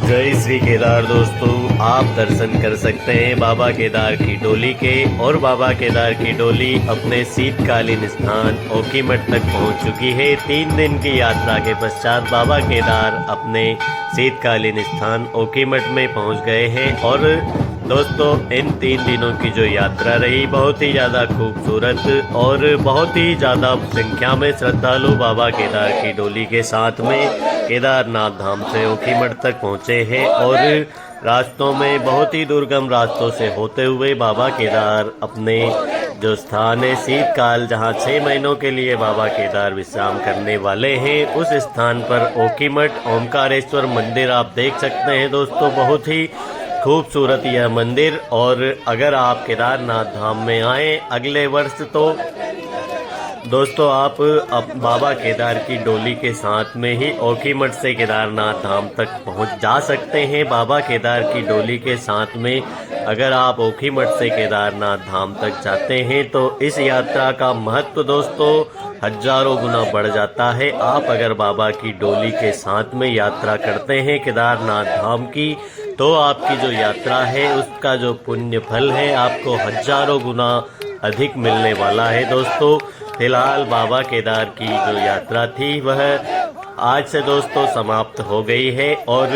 जय श्री केदार दोस्तों, आप दर्शन कर सकते हैं बाबा केदार की डोली के। और बाबा केदार की डोली अपने शीतकालीन स्थान ओखीमठ तक पहुंच चुकी है। 3 दिन की यात्रा के पश्चात बाबा केदार अपने शीतकालीन स्थान ओखीमठ में पहुंच गए हैं। और दोस्तों, इन 3 दिनों की जो यात्रा रही बहुत ही ज़्यादा खूबसूरत और बहुत ही ज़्यादा संख्या में श्रद्धालु बाबा केदार की डोली के साथ में केदारनाथ धाम से ओखीमठ तक पहुँचे हैं। और रास्तों में बहुत ही दुर्गम रास्तों से होते हुए बाबा केदार अपने जो स्थान है शीतकाल, जहां 6 महीनों के लिए बाबा केदार विश्राम करने वाले हैं, उस स्थान पर ओखीमठ ओमकारेश्वर मंदिर आप देख सकते हैं। दोस्तों, बहुत ही खूबसूरत यह मंदिर। और अगर आप केदारनाथ धाम में आए अगले वर्ष तो दोस्तों आप बाबा केदार की डोली के साथ में ही ओखीमठ से केदारनाथ धाम तक पहुंच जा सकते हैं। बाबा केदार की डोली के साथ में अगर आप ओखीमठ से केदारनाथ धाम तक जाते हैं तो इस यात्रा का महत्व दोस्तों हजारों गुना बढ़ जाता है। आप अगर बाबा की डोली के साथ में यात्रा करते हैं केदारनाथ धाम की, तो आपकी जो यात्रा है उसका जो पुण्य फल है आपको हजारों गुना अधिक मिलने वाला है। दोस्तों, फिलहाल बाबा केदार की जो यात्रा थी वह आज से दोस्तों समाप्त हो गई है। और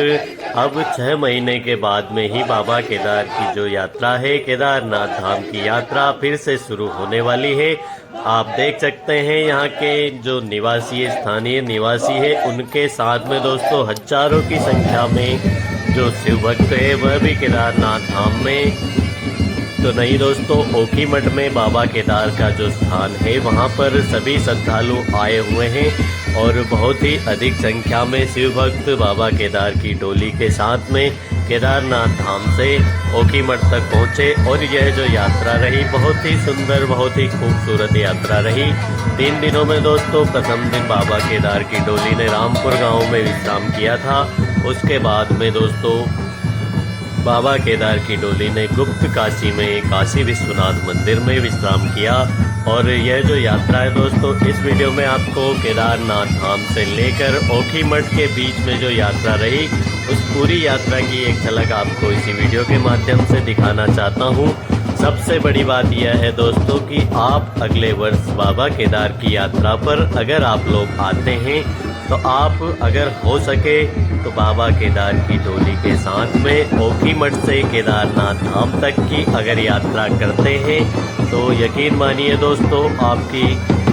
अब 6 महीने के बाद में ही बाबा केदार की जो यात्रा है केदारनाथ धाम की यात्रा फिर से शुरू होने वाली है। आप देख सकते हैं यहाँ के जो निवासी स्थानीय निवासी है उनके साथ में दोस्तों हजारों की संख्या में जो शिव भक्त है वह भी केदारनाथ धाम में तो नहीं दोस्तों, ओखीमठ में बाबा केदार का जो स्थान है वहाँ पर सभी श्रद्धालु आए हुए हैं। और बहुत ही अधिक संख्या में शिव भक्त बाबा केदार की डोली के साथ में केदारनाथ धाम से ओखीमठ तक पहुँचे। और यह जो यात्रा रही बहुत ही सुंदर, बहुत ही खूबसूरत यात्रा रही। 3 दिनों में दोस्तों प्रथम दिन बाबा केदार की डोली ने रामपुर गांव में विश्राम किया था। उसके बाद में दोस्तों बाबा केदार की डोली ने गुप्त काशी में काशी विश्वनाथ मंदिर में विश्राम किया। और यह जो यात्रा है दोस्तों, इस वीडियो में आपको केदारनाथ धाम से लेकर ओखीमठ के बीच में जो यात्रा रही उस पूरी यात्रा की एक झलक आपको इसी वीडियो के माध्यम से दिखाना चाहता हूँ। सबसे बड़ी बात यह है दोस्तों कि आप अगले वर्ष बाबा केदार की यात्रा पर अगर आप लोग आते हैं तो आप अगर हो सके तो बाबा केदार की डोली के साथ में ओखीमठ से केदारनाथ धाम तक की अगर यात्रा करते हैं तो यकीन मानिए दोस्तों आपकी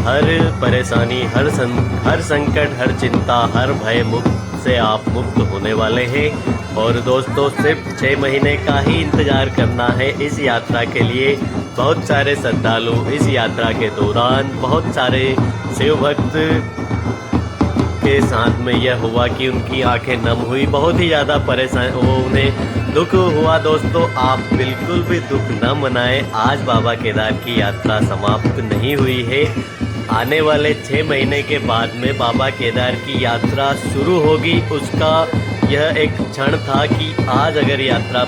हर परेशानी, हर संकट, हर चिंता, हर भय मुक्त से आप मुक्त होने वाले हैं। और दोस्तों सिर्फ 6 महीने का ही इंतजार करना है इस यात्रा के लिए। बहुत सारे श्रद्धालु इस यात्रा के दौरान, बहुत सारे शिव भक्त के साथ में यह हुआ कि उनकी आंखें नम हुई, बहुत ही ज़्यादा परेशान उन्हें दुख हुआ। दोस्तों आप बिल्कुल भी दुख न मनाएं, आज बाबा केदार की यात्रा समाप्त नहीं हुई है। आने वाले 6 महीने के बाद में बाबा केदार की यात्रा शुरू होगी। उसका यह एक क्षण था कि आज अगर यात्रा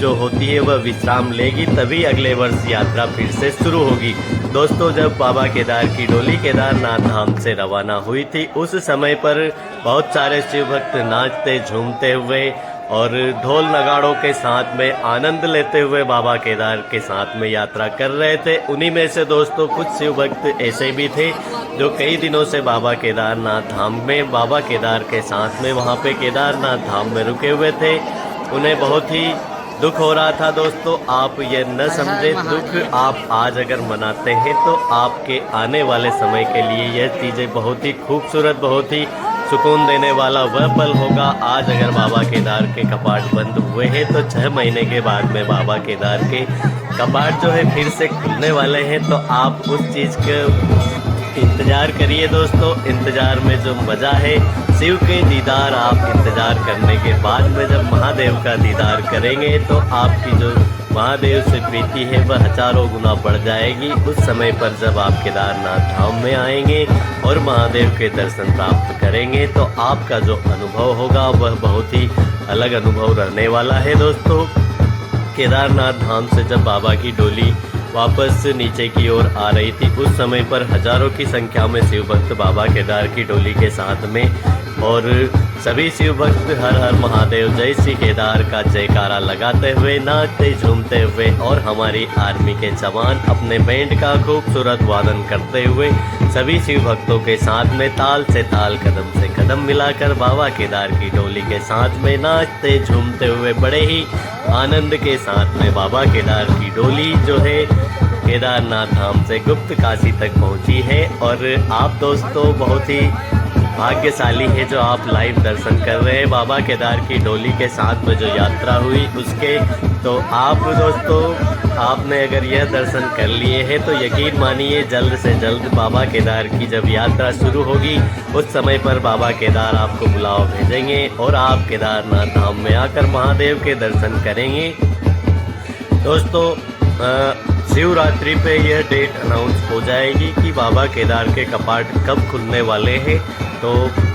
जो होती है वह विश्राम लेगी तभी अगले वर्ष यात्रा फिर से शुरू होगी। दोस्तों, जब बाबा केदार की डोली केदारनाथ धाम से रवाना हुई थी उस समय पर बहुत सारे शिव भक्त नाचते झूमते हुए और ढोल नगाड़ों के साथ में आनंद लेते हुए बाबा केदार के साथ में यात्रा कर रहे थे। उन्हीं में से दोस्तों कुछ शिव भक्त ऐसे भी थे जो कई दिनों से बाबा केदारनाथ धाम में बाबा केदार के साथ में वहाँ पे केदारनाथ धाम में रुके हुए थे। उन्हें बहुत ही दुख हो रहा था। दोस्तों आप ये न समझे, दुख आप आज अगर मनाते हैं तो आपके आने वाले समय के लिए यह चीज़ें बहुत ही खूबसूरत, बहुत ही सुकून देने वाला वह पल होगा। आज अगर बाबा केदार के कपाट बंद हुए हैं तो 6 महीने के बाद में बाबा केदार के कपाट जो है फिर से खुलने वाले हैं। तो आप उस चीज़ के इंतज़ार करिए दोस्तों। इंतज़ार में जो मज़ा है, शिव के दीदार आप इंतज़ार करने के बाद में जब महादेव का दीदार करेंगे तो आपकी जो महादेव से प्रीति है वह हजारों गुना बढ़ जाएगी। उस समय पर जब आप केदारनाथ धाम में आएंगे और महादेव के दर्शन प्राप्त करेंगे तो आपका जो अनुभव होगा वह बहुत ही अलग अनुभव रहने वाला है। दोस्तों, केदारनाथ धाम से जब बाबा की डोली वापस नीचे की ओर आ रही थी उस समय पर हजारों की संख्या में शिव भक्त बाबा केदार की डोली के साथ में और सभी शिव भक्त हर हर महादेव जय श्री केदार का जयकारा लगाते हुए, नाचते झूमते हुए और हमारी आर्मी के जवान अपने बैंड का खूबसूरत वादन करते हुए सभी शिव भक्तों के साथ में ताल से ताल, कदम से कदम मिलाकर बाबा केदार की डोली के साथ में नाचते झूमते हुए बड़े ही आनंद के साथ में बाबा केदार की डोली जो है केदारनाथ धाम से गुप्त काशी तक पहुंची है। और आप दोस्तों बहुत ही भाग्यशाली है जो आप लाइव दर्शन कर रहे हैं बाबा केदार की डोली के साथ में जो यात्रा हुई उसके। तो आप दोस्तों आपने अगर यह दर्शन कर लिए हैं तो यकीन मानिए जल्द से जल्द बाबा केदार की जब यात्रा शुरू होगी उस समय पर बाबा केदार आपको बुलावा भेजेंगे और आप केदारनाथ धाम में आकर महादेव के दर्शन करेंगे। दोस्तों शिवरात्रि पे यह डेट अनाउंस हो जाएगी कि बाबा केदार के कपाट कब खुलने वाले हैं। तो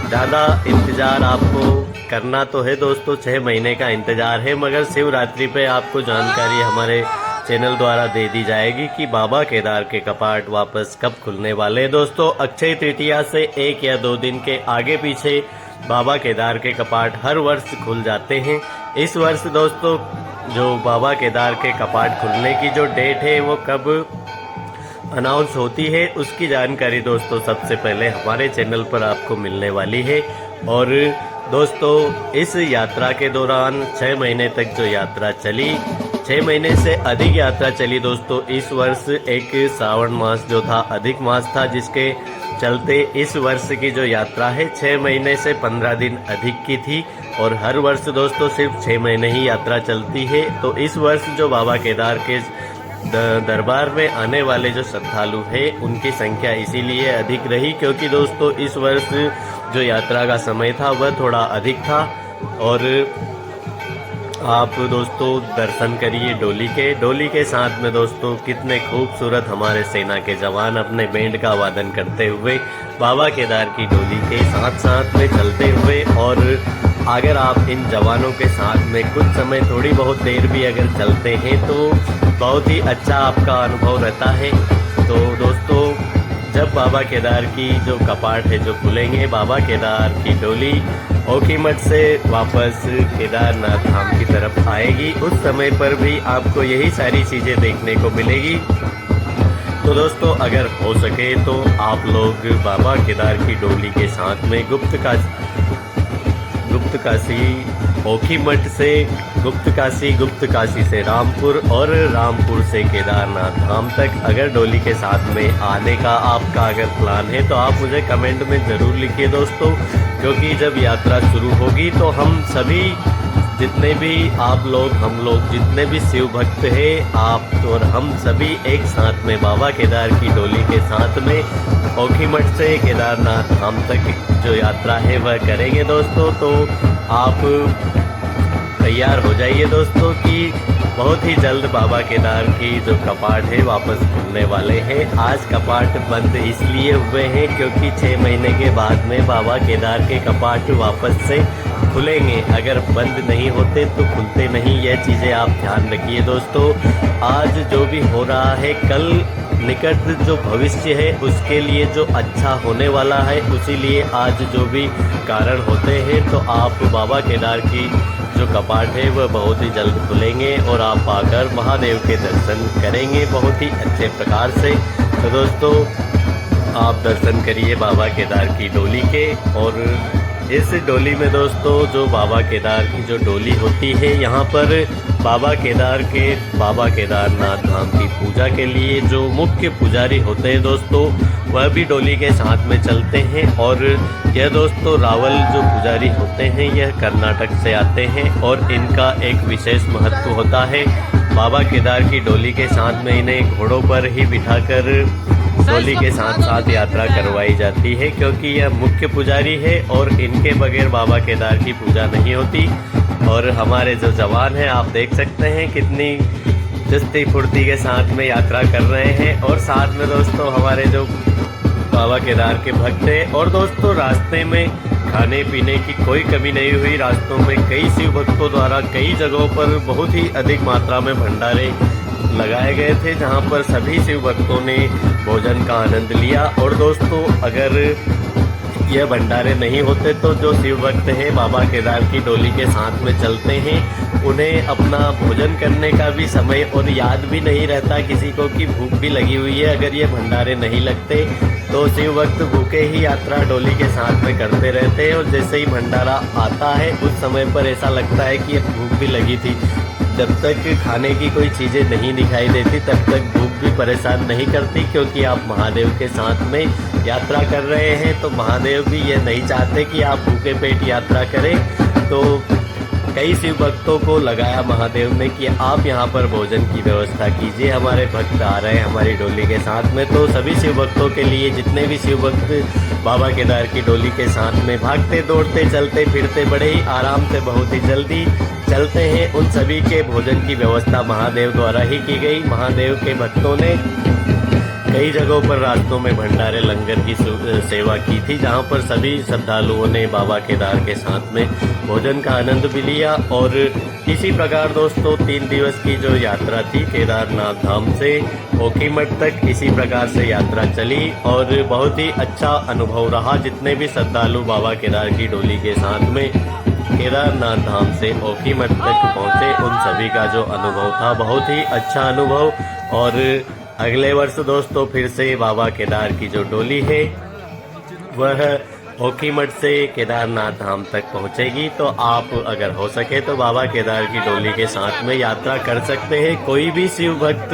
ज़्यादा इंतज़ार आपको करना तो है दोस्तों, 6 महीने का इंतज़ार है, मगर शिवरात्रि पे आपको जानकारी हमारे चैनल द्वारा दे दी जाएगी कि बाबा केदार के कपाट वापस कब खुलने वाले हैं। दोस्तों अक्षय तृतीया से 1 या 2 दिन के आगे पीछे बाबा केदार के कपाट हर वर्ष खुल जाते हैं। इस वर्ष दोस्तों जो बाबा केदार के कपाट खुलने की जो डेट है वो कब अनाउंस होती है उसकी जानकारी दोस्तों सबसे पहले हमारे चैनल पर आपको मिलने वाली है। और दोस्तों इस यात्रा के दौरान 6 महीने तक जो यात्रा चली, 6 महीने से अधिक यात्रा चली दोस्तों। इस वर्ष एक श्रावण मास जो था अधिक मास था, जिसके चलते इस वर्ष की जो यात्रा है 6 महीने से 15 दिन अधिक की थी। और हर वर्ष दोस्तों सिर्फ 6 महीने ही यात्रा चलती है। तो इस वर्ष जो बाबा केदार के दरबार में आने वाले जो श्रद्धालु हैं उनकी संख्या इसीलिए अधिक रही क्योंकि दोस्तों इस वर्ष जो यात्रा का समय था वह थोड़ा अधिक था। और आप दोस्तों दर्शन करिए डोली के साथ में दोस्तों कितने खूबसूरत हमारे सेना के जवान अपने बैंड का वादन करते हुए बाबा केदार की डोली के साथ साथ में चलते हुए। और अगर आप इन जवानों के साथ में कुछ समय थोड़ी बहुत देर भी अगर चलते हैं तो बहुत ही अच्छा आपका अनुभव रहता है। तो दोस्तों जब बाबा केदार की जो कपाट है जो खुलेंगे, बाबा केदार की डोली ओखीमठ से वापस केदारनाथ धाम की तरफ आएगी, उस समय पर भी आपको यही सारी चीज़ें देखने को मिलेगी। तो दोस्तों अगर हो सके तो आप लोग बाबा केदार की डोली के साथ में गुप्त काशी ओखीमठ से गुप्त काशी से रामपुर और रामपुर से केदारनाथ धाम तक अगर डोली के साथ में आने का आपका अगर प्लान है तो आप मुझे कमेंट में ज़रूर लिखिए दोस्तों, क्योंकि जब यात्रा शुरू होगी तो हम सभी जितने भी आप लोग हम लोग जितने भी शिव भक्त हैं आप और हम सभी एक साथ में बाबा केदार की डोली के साथ में ओखीमठ से केदारनाथ धाम तक जो यात्रा है वह करेंगे दोस्तों। तो आप तैयार हो जाइए दोस्तों कि बहुत ही जल्द बाबा केदार की जो कपाट है वापस खुलने वाले हैं। आज कपाट बंद इसलिए हुए हैं क्योंकि 6 महीने के बाद में बाबा केदार के कपाट वापस से खुलेंगे। अगर बंद नहीं होते तो खुलते नहीं, यह चीज़ें आप ध्यान रखिए दोस्तों। आज जो भी हो रहा है कल निकट जो भविष्य है उसके लिए जो अच्छा होने वाला है, उसीलिए आज जो भी कारण होते हैं तो आप बाबा केदार की जो कपाट है वह बहुत ही जल्द खुलेंगे और आप आकर महादेव के दर्शन करेंगे बहुत ही अच्छे प्रकार से। तो दोस्तों आप दर्शन करिए बाबा केदार की डोली के। और इस डोली में दोस्तों जो बाबा केदार की जो डोली होती है, यहाँ पर बाबा केदारनाथ धाम की पूजा के लिए जो मुख्य पुजारी होते हैं दोस्तों वह भी डोली के साथ में चलते हैं। और यह दोस्तों रावल जो पुजारी होते हैं यह कर्नाटक से आते हैं और इनका एक विशेष महत्व होता है। बाबा केदार की डोली के साथ में इन्हें घोड़ों पर ही बिठाकर डोली के साथ साथ यात्रा करवाई जाती है, क्योंकि यह मुख्य पुजारी है और इनके बगैर बाबा केदार की पूजा नहीं होती। और हमारे जो जवान हैं आप देख सकते हैं कितनी चुस्ती फुर्ती के साथ में यात्रा कर रहे हैं। और साथ में दोस्तों हमारे जो बाबा केदार के भक्त हैं। और दोस्तों रास्ते में खाने पीने की कोई कमी नहीं हुई। रास्तों में कई शिव भक्तों द्वारा कई जगहों पर बहुत ही अधिक मात्रा में भंडारे लगाए गए थे, जहां पर सभी शिव भक्तों ने भोजन का आनंद लिया। और दोस्तों अगर यह भंडारे नहीं होते तो जो शिव भक्त हैं बाबा केदार की डोली के साथ में चलते हैं उन्हें अपना भोजन करने का भी समय और याद भी नहीं रहता किसी को कि भूख भी लगी हुई है। अगर ये भंडारे नहीं लगते तो शिव भक्त भूखे ही यात्रा डोली के साथ में करते रहते हैं और जैसे ही भंडारा आता है उस समय पर ऐसा लगता है कि भूख भी लगी थी। जब तक खाने की कोई चीज़ें नहीं दिखाई देती तब तक भूख भी परेशान नहीं करती, क्योंकि आप महादेव के साथ में यात्रा कर रहे हैं तो महादेव भी ये नहीं चाहते कि आप भूखे पेट यात्रा करें। तो कई शिव भक्तों को लगाया महादेव ने कि आप यहाँ पर भोजन की व्यवस्था कीजिए, हमारे भक्त आ रहे हैं हमारी डोली के साथ में। तो सभी शिव भक्तों के लिए, जितने भी शिव भक्त बाबा केदार की डोली के साथ में भागते दौड़ते चलते फिरते बड़े ही आराम से बहुत ही जल्दी चलते हैं, उन सभी के भोजन की व्यवस्था महादेव द्वारा ही की गई। महादेव के भक्तों ने कई जगहों पर रास्तों में भंडारे लंगर की सेवा की थी, जहां पर सभी श्रद्धालुओं ने बाबा केदार के साथ में भोजन का आनंद भी लिया। और इसी प्रकार दोस्तों 3 दिवस की जो यात्रा थी केदारनाथ धाम से ओखीमठ तक, इसी प्रकार से यात्रा चली और बहुत ही अच्छा अनुभव रहा। जितने भी श्रद्धालु बाबा केदार की डोली के साथ में केदारनाथ धाम से ओखीमठ तक पहुंचे, उन सभी का जो अनुभव था बहुत ही अच्छा अनुभव। और अगले वर्ष दोस्तों फिर से बाबा केदार की जो डोली है वह ओखीमठ से केदारनाथ धाम तक पहुंचेगी। तो आप अगर हो सके तो बाबा केदार की डोली के साथ में यात्रा कर सकते हैं। कोई भी शिव भक्त,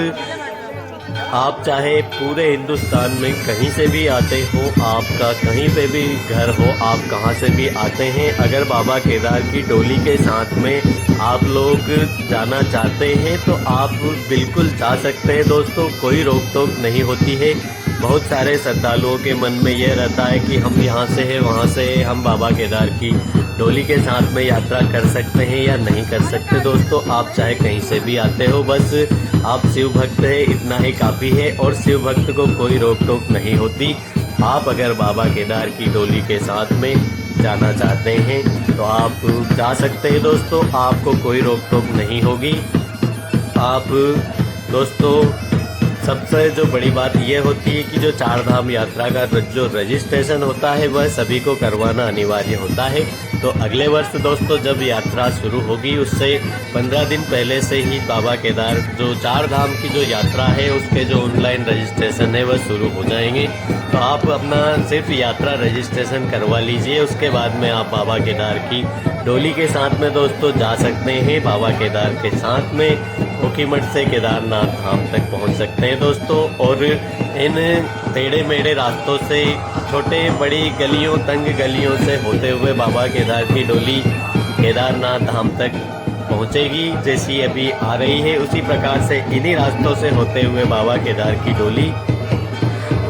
आप चाहे पूरे हिंदुस्तान में कहीं से भी आते हो, आपका कहीं पे भी घर हो, आप कहाँ से भी आते हैं, अगर बाबा केदार की डोली के साथ में आप लोग जाना चाहते हैं तो आप बिल्कुल जा सकते हैं दोस्तों, कोई रोक टोक नहीं होती है। बहुत सारे श्रद्धालुओं के मन में यह रहता है कि हम यहाँ से हैं वहाँ से हैं, हम बाबा केदार की डोली के साथ में यात्रा कर सकते हैं या नहीं कर सकते। दोस्तों आप चाहे कहीं से भी आते हो, बस आप शिव भक्त हैं इतना ही काफ़ी है और शिव भक्त को कोई रोक टोक नहीं होती। आप अगर बाबा केदार की डोली के साथ में जाना चाहते हैं तो आप जा सकते हैं दोस्तों, आपको कोई रोक टोक नहीं होगी। आप दोस्तों सबसे जो बड़ी बात यह होती है कि जो 4 धाम यात्रा का जो रजिस्ट्रेशन होता है वह सभी को करवाना अनिवार्य होता है। तो अगले वर्ष दोस्तों जब यात्रा शुरू होगी उससे 15 दिन पहले से ही बाबा केदार जो 4 धाम की जो यात्रा है उसके जो ऑनलाइन रजिस्ट्रेशन है वह शुरू हो जाएंगे। तो आप अपना सिर्फ यात्रा रजिस्ट्रेशन करवा लीजिए, उसके बाद में आप बाबा केदार की डोली के साथ में दोस्तों जा सकते हैं। बाबा केदार के साथ में ओखीमठ से केदारनाथ धाम तक पहुंच सकते हैं दोस्तों। और इन टेढ़े मेढ़े रास्तों से, छोटे बड़ी गलियों तंग गलियों से होते हुए बाबा केदार की डोली केदारनाथ धाम तक पहुंचेगी। जैसी अभी आ रही है उसी प्रकार से इन्हीं रास्तों से होते हुए बाबा केदार की डोली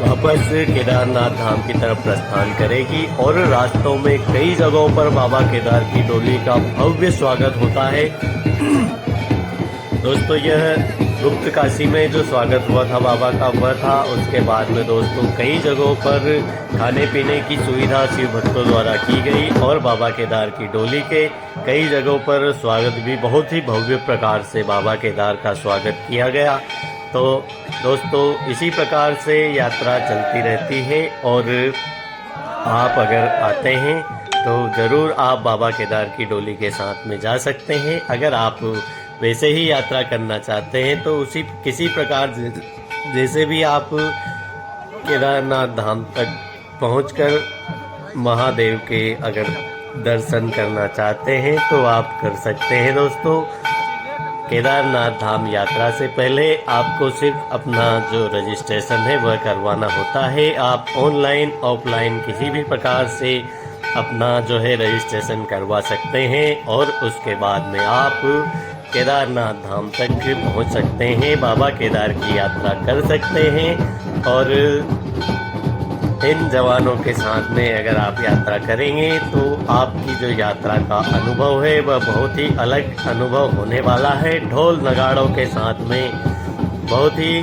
वापस केदारनाथ धाम की तरफ प्रस्थान करेगी। और रास्तों में कई जगहों पर बाबा केदार की डोली का भव्य स्वागत होता है दोस्तों। यह गुप्त काशी में जो स्वागत हुआ था बाबा का वह था। उसके बाद में दोस्तों कई जगहों पर खाने पीने की सुविधा शिव भक्तों द्वारा की गई और बाबा केदार की डोली के कई जगहों पर स्वागत भी बहुत ही भव्य प्रकार से बाबा केदार का स्वागत किया गया। तो दोस्तों इसी प्रकार से यात्रा चलती रहती है और आप अगर आते हैं तो ज़रूर आप बाबा केदार की डोली के साथ में जा सकते हैं। अगर आप वैसे ही यात्रा करना चाहते हैं तो उसी किसी प्रकार जैसे भी आप केदारनाथ धाम तक पहुंचकर महादेव के अगर दर्शन करना चाहते हैं तो आप कर सकते हैं दोस्तों। केदारनाथ धाम यात्रा से पहले आपको सिर्फ अपना जो रजिस्ट्रेशन है वह करवाना होता है। आप ऑनलाइन ऑफलाइन किसी भी प्रकार से अपना जो है रजिस्ट्रेशन करवा सकते हैं और उसके बाद में आप केदारनाथ धाम तक पहुंच सकते हैं, बाबा केदार की यात्रा कर सकते हैं। और इन जवानों के साथ में अगर आप यात्रा करेंगे तो आपकी जो यात्रा का अनुभव है वह बहुत ही अलग अनुभव होने वाला है। ढोल नगाड़ों के साथ में बहुत ही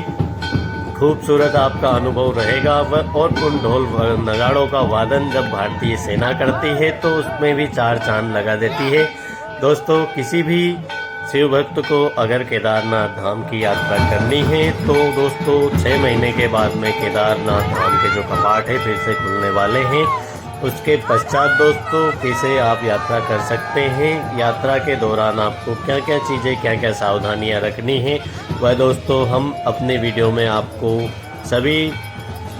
खूबसूरत आपका अनुभव रहेगा। और उन ढोल नगाड़ों का वादन जब भारतीय सेना करती है तो उसमें भी 4 चांद लगा देती है दोस्तों। किसी भी शिव भक्त को अगर केदारनाथ धाम की यात्रा करनी है तो दोस्तों 6 महीने के बाद में केदारनाथ धाम के जो कपाट है फिर से खुलने वाले हैं। उसके पश्चात दोस्तों फिर से आप यात्रा कर सकते हैं। यात्रा के दौरान आपको क्या क्या चीज़ें, क्या क्या सावधानियां रखनी है, वह दोस्तों हम अपने वीडियो में आपको सभी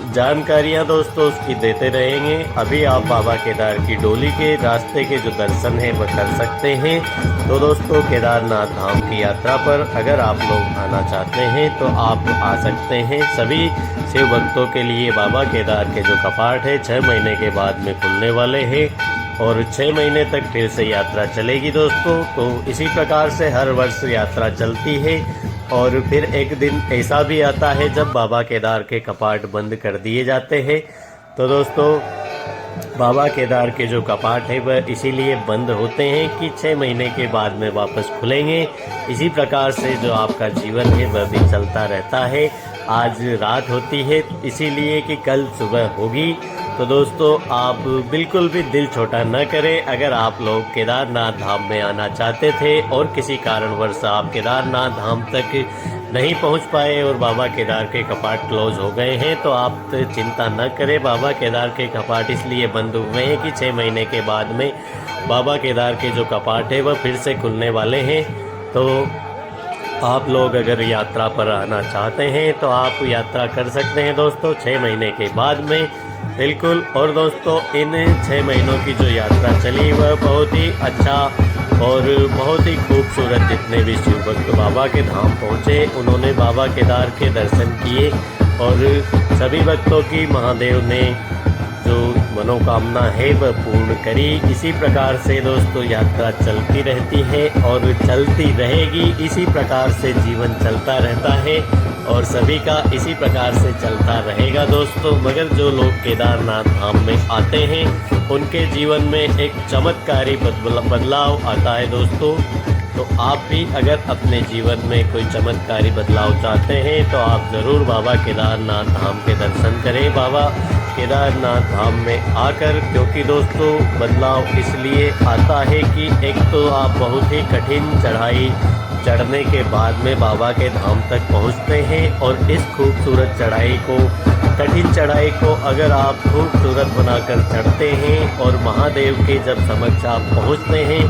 जानकारियां दोस्तों उसकी देते रहेंगे। अभी आप बाबा केदार की डोली के रास्ते के जो दर्शन है वह कर सकते हैं। तो दोस्तों केदारनाथ धाम की यात्रा पर अगर आप लोग आना चाहते हैं तो आप आ सकते हैं। सभी शिव भक्तों के लिए बाबा केदार के जो कपाट है 6 महीने के बाद में खुलने वाले हैं और 6 महीने तक फिर से यात्रा चलेगी दोस्तों। तो इसी प्रकार से हर वर्ष यात्रा चलती है और फिर एक दिन ऐसा भी आता है जब बाबा केदार के कपाट बंद कर दिए जाते हैं। तो दोस्तों बाबा केदार के जो कपाट है वह इसीलिए बंद होते हैं कि 6 महीने के बाद में वापस खुलेंगे। इसी प्रकार से जो आपका जीवन है वह भी चलता रहता है। आज रात होती है इसीलिए कि कल सुबह होगी। तो दोस्तों आप बिल्कुल भी दिल छोटा न करें। अगर आप लोग केदारनाथ धाम में आना चाहते थे और किसी कारणवश आप केदारनाथ धाम तक नहीं पहुंच पाए और बाबा केदार के कपाट क्लोज हो गए हैं तो आप चिंता न करें। बाबा केदार के कपाट इसलिए बंद हुए हैं कि 6 महीने के बाद में बाबा केदार के जो कपाट है वह फिर से खुलने वाले हैं। तो आप लोग अगर यात्रा पर आना चाहते हैं तो आप यात्रा कर सकते हैं दोस्तों 6 महीने के बाद में बिल्कुल। और दोस्तों इन 6 महीनों की जो यात्रा चली वह बहुत ही अच्छा और बहुत ही खूबसूरत, जितने भी शिव भक्त बाबा के धाम पहुँचे उन्होंने बाबा केदार के दर्शन किए और सभी भक्तों की महादेव ने जो मनोकामना है वह पूर्ण करी। इसी प्रकार से दोस्तों यात्रा चलती रहती है और चलती रहेगी। इसी प्रकार से जीवन चलता रहता है और सभी का इसी प्रकार से चलता रहेगा दोस्तों। मगर जो लोग केदारनाथ धाम में आते हैं उनके जीवन में एक चमत्कारी बदलाव आता है दोस्तों। तो आप भी अगर अपने जीवन में कोई चमत्कारी बदलाव चाहते हैं तो आप ज़रूर बाबा केदारनाथ धाम के दर्शन करें बाबा केदारनाथ धाम में आकर। क्योंकि दोस्तों बदलाव इसलिए आता है कि एक तो आप बहुत ही कठिन चढ़ाई चढ़ने के बाद में बाबा के धाम तक पहुंचते हैं और इस खूबसूरत चढ़ाई को, कठिन चढ़ाई को अगर आप खूबसूरत बनाकर चढ़ते हैं और महादेव के जब समक्ष आप पहुंचते हैं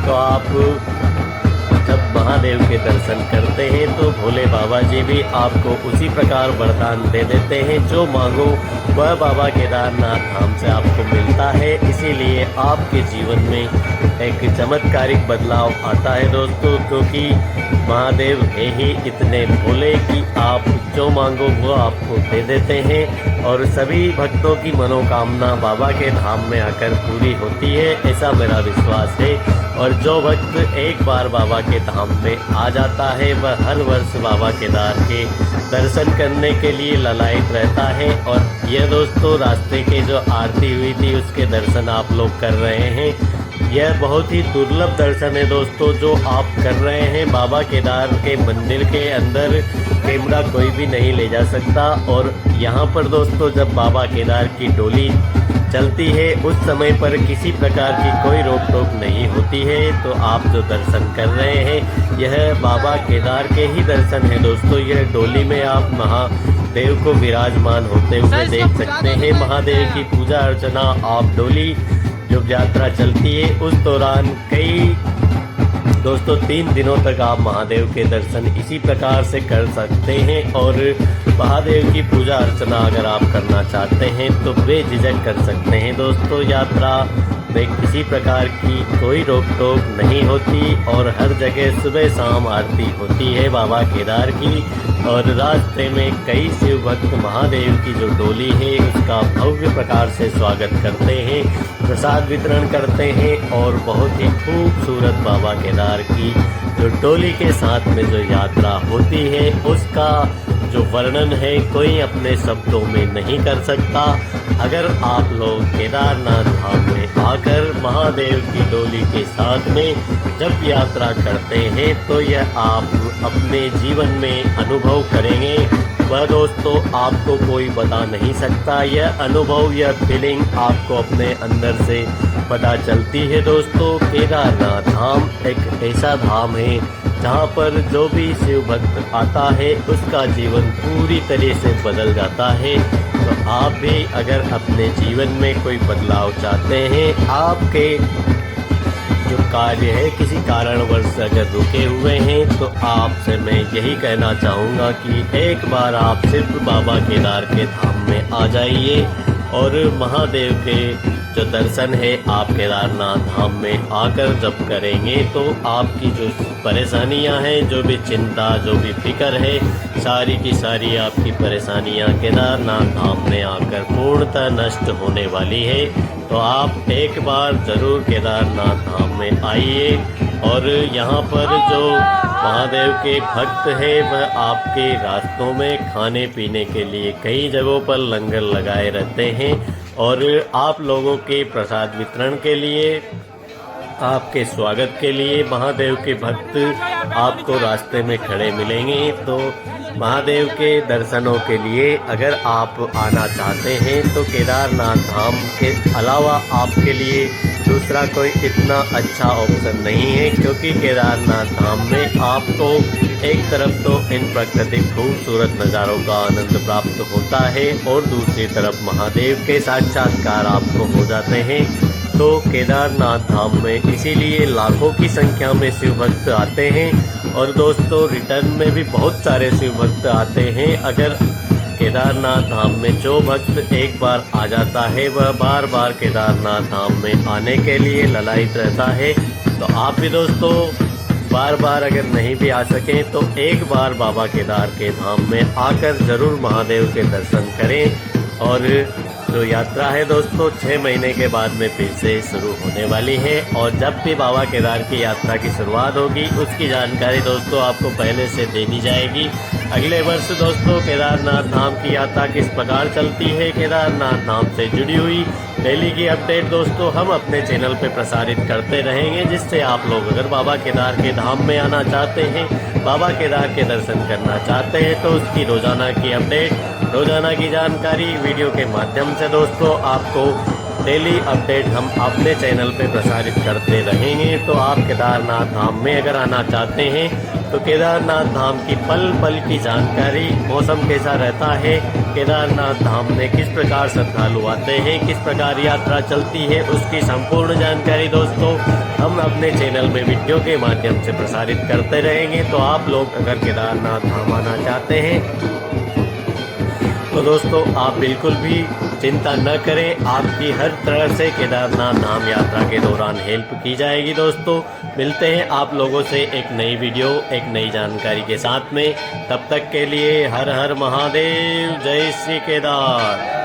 तो आप जब महादेव के दर्शन करते हैं तो भोले बाबा जी भी आपको उसी प्रकार वरदान दे देते हैं। जो मांगो वह बाबा केदारनाथ धाम से आपको मिलता है। इसीलिए आपके जीवन में एक चमत्कारिक बदलाव आता है दोस्तों। क्योंकि महादेव है ही इतने भोले कि आप जो मांगो वो आपको दे देते हैं और सभी भक्तों की मनोकामना बाबा के धाम में आकर पूरी होती है, ऐसा मेरा विश्वास है। और जो भक्त एक बार बाबा के धाम में आ जाता है वह हर वर्ष बाबा केदार के दर्शन करने के लिए ललायित रहता है। और यह दोस्तों रास्ते के जो आरती हुई थी उसके दर्शन आप लोग कर रहे हैं। यह बहुत ही दुर्लभ दर्शन है दोस्तों जो आप कर रहे हैं। बाबा केदार के मंदिर के अंदर कैमरा कोई भी नहीं ले जा सकता और यहाँ पर दोस्तों जब बाबा केदार की डोली चलती है उस समय पर किसी प्रकार की कोई रोक टोक नहीं होती है। तो आप जो दर्शन कर रहे हैं यह बाबा केदार के ही दर्शन है दोस्तों। यह डोली में आप महादेव को विराजमान होते हुए देख सकते हैं। महादेव की पूजा अर्चना आप डोली जो यात्रा चलती है उस दौरान कई दोस्तों 3 दिनों तक आप महादेव के दर्शन इसी प्रकार से कर सकते हैं। और महादेव की पूजा अर्चना अगर आप करना चाहते हैं तो बेझिझक कर सकते हैं दोस्तों। यात्रा में किसी प्रकार की कोई रोक टोक नहीं होती और हर जगह सुबह शाम आरती होती है बाबा केदार की। और रास्ते में कई शिव भक्त महादेव की जो डोली है उसका भव्य प्रकार से स्वागत करते हैं, प्रसाद वितरण करते हैं और बहुत ही खूबसूरत बाबा केदार की जो डोली के साथ में जो यात्रा होती है उसका जो वर्णन है कोई अपने शब्दों में नहीं कर सकता। अगर आप लोग केदारनाथ धाम में आकर महादेव की डोली के साथ में जब यात्रा करते हैं तो यह आप अपने जीवन में अनुभव करेंगे। वह दोस्तों आपको कोई बता नहीं सकता। यह अनुभव, यह फीलिंग आपको अपने अंदर से पता चलती है दोस्तों। केदारनाथ धाम एक ऐसा धाम है जहाँ पर जो भी शिव भक्त आता है उसका जीवन पूरी तरह से बदल जाता है। तो आप भी अगर अपने जीवन में कोई बदलाव चाहते हैं, आपके जो कार्य है किसी कारणवश अगर रुके हुए हैं, तो आपसे मैं यही कहना चाहूँगा कि एक बार आप सिर्फ बाबा केदार के धाम में आ जाइए और महादेव के जो दर्शन है आप केदारनाथ धाम में आकर जब करेंगे तो आपकी जो परेशानियां हैं, जो भी चिंता, जो भी फिक्र है, सारी की सारी आपकी परेशानियां केदारनाथ धाम में आकर पूर्णतः नष्ट होने वाली है। तो आप एक बार ज़रूर केदारनाथ धाम में आइए और यहाँ पर जो महादेव के भक्त हैं वह आपके रास्तों में खाने पीने के लिए कई जगहों पर लंगर लगाए रहते हैं और आप लोगों के प्रसाद वितरण के लिए, आपके स्वागत के लिए महादेव के भक्त आपको रास्ते में खड़े मिलेंगे। तो महादेव के दर्शनों के लिए अगर आप आना चाहते हैं तो केदारनाथ धाम के अलावा आपके लिए दूसरा कोई इतना अच्छा ऑप्शन नहीं है, क्योंकि केदारनाथ धाम में आपको एक तरफ तो इन प्राकृतिक खूबसूरत नज़ारों का आनंद प्राप्त होता है और दूसरी तरफ महादेव के साक्षात्कार आपको हो जाते हैं। तो केदारनाथ धाम में इसीलिए लाखों की संख्या में शिव भक्त आते हैं और दोस्तों रिटर्न में भी बहुत सारे शिव भक्त आते हैं। अगर केदारनाथ धाम में जो भक्त एक बार आ जाता है वह बार बार केदारनाथ धाम में आने के लिए ललायित रहता है। तो आप भी दोस्तों बार बार अगर नहीं भी आ सकें तो एक बार बाबा केदार के धाम में आकर ज़रूर महादेव के दर्शन करें। और जो यात्रा है दोस्तों 6 महीने के बाद में फिर से शुरू होने वाली है और जब भी बाबा केदार की यात्रा की शुरुआत होगी उसकी जानकारी दोस्तों आपको पहले से दे दी जाएगी। अगले वर्ष दोस्तों केदारनाथ धाम की यात्रा किस प्रकार चलती है, केदारनाथ धाम से जुड़ी हुई डेली की अपडेट दोस्तों हम अपने चैनल पे प्रसारित करते रहेंगे, जिससे आप लोग अगर बाबा केदार के धाम में आना चाहते हैं, बाबा केदार के दर्शन करना चाहते हैं तो उसकी रोजाना की अपडेट, रोजाना की जानकारी वीडियो के माध्यम से दोस्तों आपको डेली अपडेट हम अपने चैनल पे प्रसारित करते रहेंगे। तो आप केदारनाथ धाम में अगर आना चाहते हैं तो केदारनाथ धाम की पल पल की जानकारी, मौसम कैसा रहता है, केदारनाथ धाम में किस प्रकार श्रद्धालु आते हैं, किस प्रकार यात्रा चलती है, उसकी संपूर्ण जानकारी दोस्तों हम अपने चैनल में वीडियो के माध्यम से प्रसारित करते रहेंगे। तो आप लोग अगर केदारनाथ धाम आना चाहते हैं तो दोस्तों आप बिल्कुल भी चिंता न करें, आपकी हर तरह से केदारनाथ धाम यात्रा के दौरान हेल्प की जाएगी। दोस्तों मिलते हैं आप लोगों से एक नई वीडियो, एक नई जानकारी के साथ में। तब तक के लिए हर हर महादेव, जय श्री केदार।